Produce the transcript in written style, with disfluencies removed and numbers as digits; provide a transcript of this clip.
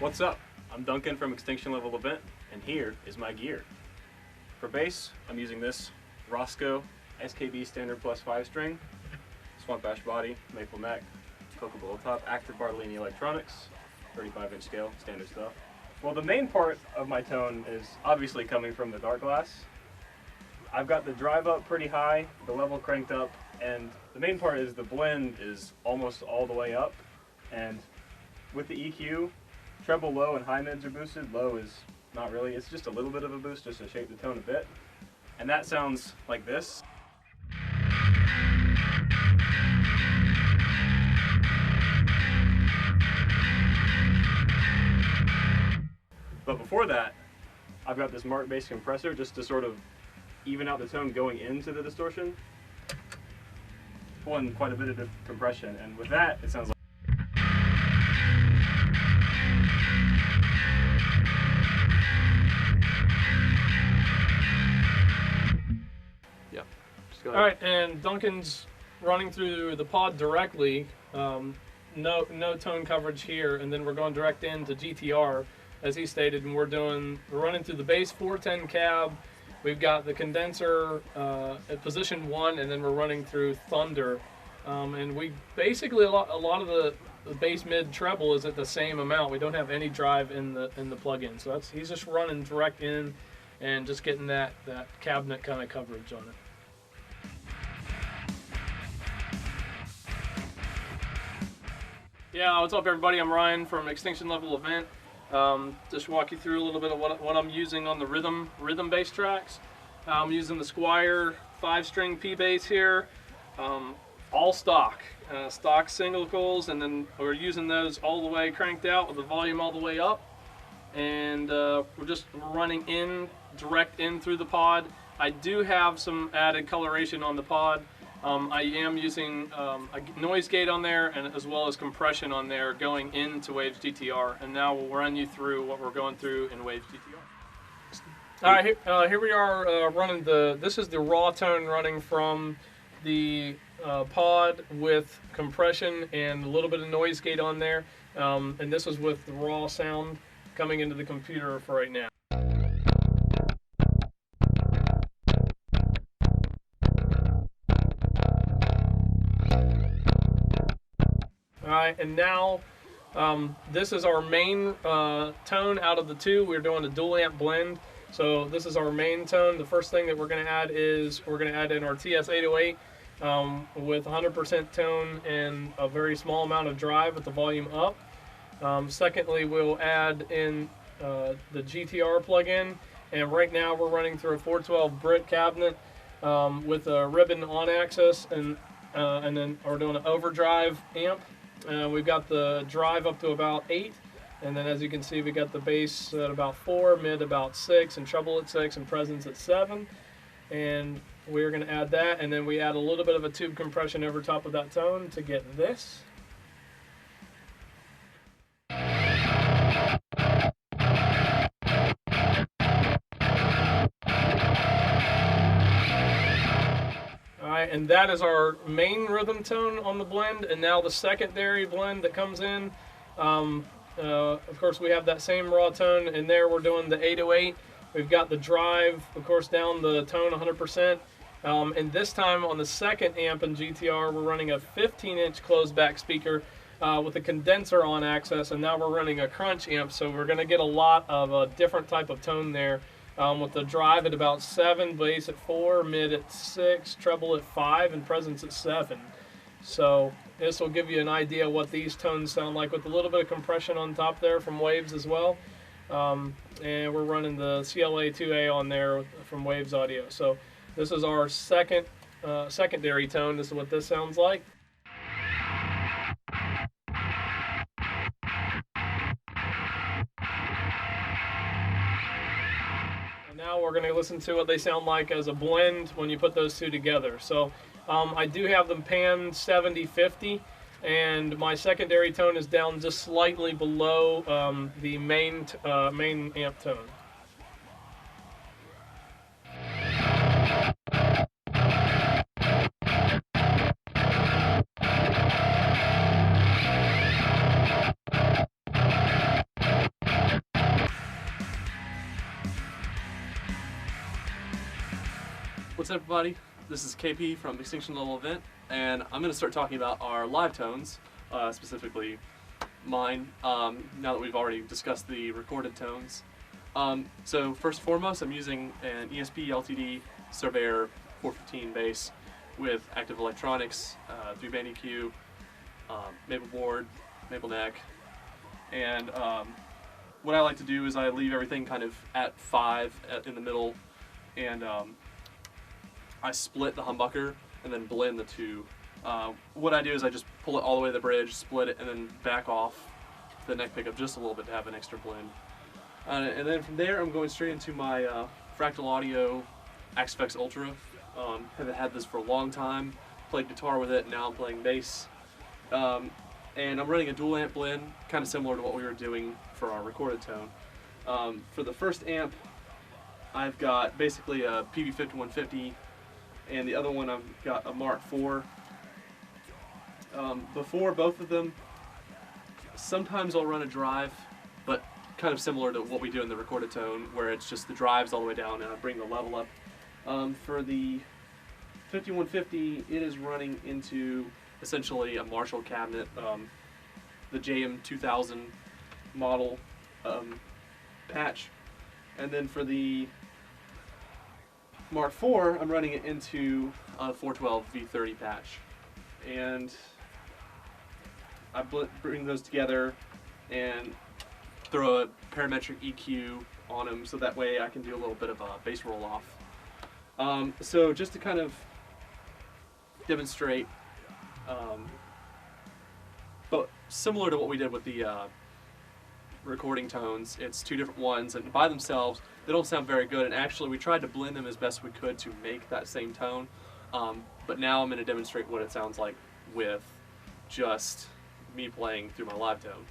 What's up? I'm Duncan from Extinction Level Event, and here is my gear. For bass, I'm using this Roscoe SKB Standard Plus 5-string, Swamp Ash body, maple neck, Cocobolo top, active Bartolini electronics, 35-inch scale, standard stuff. Well, the main part of my tone is obviously coming from the dark glass. I've got the drive up pretty high, the level cranked up, and the main part is the blend is almost all the way up. And with the EQ, treble low and high mids are boosted. Low is not really, it's just a little bit of a boost just to shape the tone a bit. And that sounds like this. But before that, I've got this Mark bass compressor just to sort of even out the tone going into the distortion. Pulling quite a bit of compression, and with that, it sounds like. Yeah. Alright, and Duncan's running through the pod directly. No tone coverage here, and then we're going direct into GTR, as he stated, and we're running through the bass 410 cab. We've got the condenser at position 1, and then we're running through Thunder. And we basically, a lot of the bass mid treble is at the same amount. We don't have any drive in the plug-in, so he's just running direct in and just getting that cabinet kind of coverage on it. Yeah, what's up everybody? I'm Ryan from Extinction Level Event. Just walk you through a little bit of what I'm using on the rhythm bass tracks. I'm using the Squire 5-string P bass here, all stock single coils, and then we're using those all the way cranked out with the volume all the way up, and we're running direct in through the pod. I do have some added coloration on the pod. I am using a noise gate on there, and as well as compression on there going into Waves GTR. And now we'll run you through what we're going through in Waves GTR. All right, here we are running this is the raw tone running from the pod with compression and a little bit of noise gate on there. And this is with the raw sound coming into the computer for right now. Alright, and now this is our main tone out of the two. We're doing a dual amp blend. So this is our main tone. The first thing that we're going to add is we're going to add in our TS-808 with 100% tone and a very small amount of drive with the volume up. Secondly, we'll add in the GTR plug-in, and right now we're running through a 412 Brit cabinet with a ribbon on axis, and then we're doing an overdrive amp. We've got the drive up to about 8, and then as you can see, we got the bass at about 4, mid about 6, and treble at 6, and presence at 7. And we're going to add that, and then we add a little bit of a tube compression over top of that tone to get this. And that is our main rhythm tone on the blend, and now the secondary blend that comes in. Of course, we have that same raw tone, and there we're doing the 808. We've got the drive, of course, down the tone 100%. And this time on the second amp in GTR, we're running a 15-inch closed back speaker with a condenser on access, and now we're running a crunch amp, so we're going to get a lot of a different type of tone there. With the drive at about 7, bass at 4, mid at 6, treble at 5, and presence at 7. So this will give you an idea what these tones sound like with a little bit of compression on top there from Waves as well. And we're running the CLA 2A on there from Waves Audio. So this is our secondary tone. This is what this sounds like. Now we're going to listen to what they sound like as a blend when you put those two together. So I do have them panned 70-50, and my secondary tone is down just slightly below the main amp tone. What's up, everybody? This is KP from Extinction Level Event, and I'm going to start talking about our live tones, specifically mine, now that we've already discussed the recorded tones. So first and foremost, I'm using an ESP LTD Surveyor 415 bass with active electronics, 3-band EQ, maple board, maple neck, and what I like to do is I leave everything kind of at 5 in the middle, and I split the humbucker and then blend the two. What I do is I just pull it all the way to the bridge, split it, and then back off the neck pickup just a little bit to have an extra blend. And then from there I'm going straight into my Fractal Audio Axfx Ultra. Have had this for a long time, played guitar with it, now I'm playing bass. And I'm running a dual amp blend, kind of similar to what we were doing for our recorded tone. For the first amp, I've got basically a PV5150, and the other one I've got a Mark IV. Before both of them, sometimes I'll run a drive, but kind of similar to what we do in the recorded tone, where it's just the drives all the way down and I bring the level up. For the 5150, it is running into essentially a Marshall cabinet, the JM2000 model patch. And then for the Mark IV, I'm running it into a 412 V30 patch. And I bring those together and throw a parametric EQ on them so that way I can do a little bit of a bass roll off. So just to kind of demonstrate, but similar to what we did with the recording tones, it's two different ones, and by themselves they don't sound very good, and actually we tried to blend them as best we could to make that same tone, but now I'm going to demonstrate what it sounds like with just me playing through my live tone.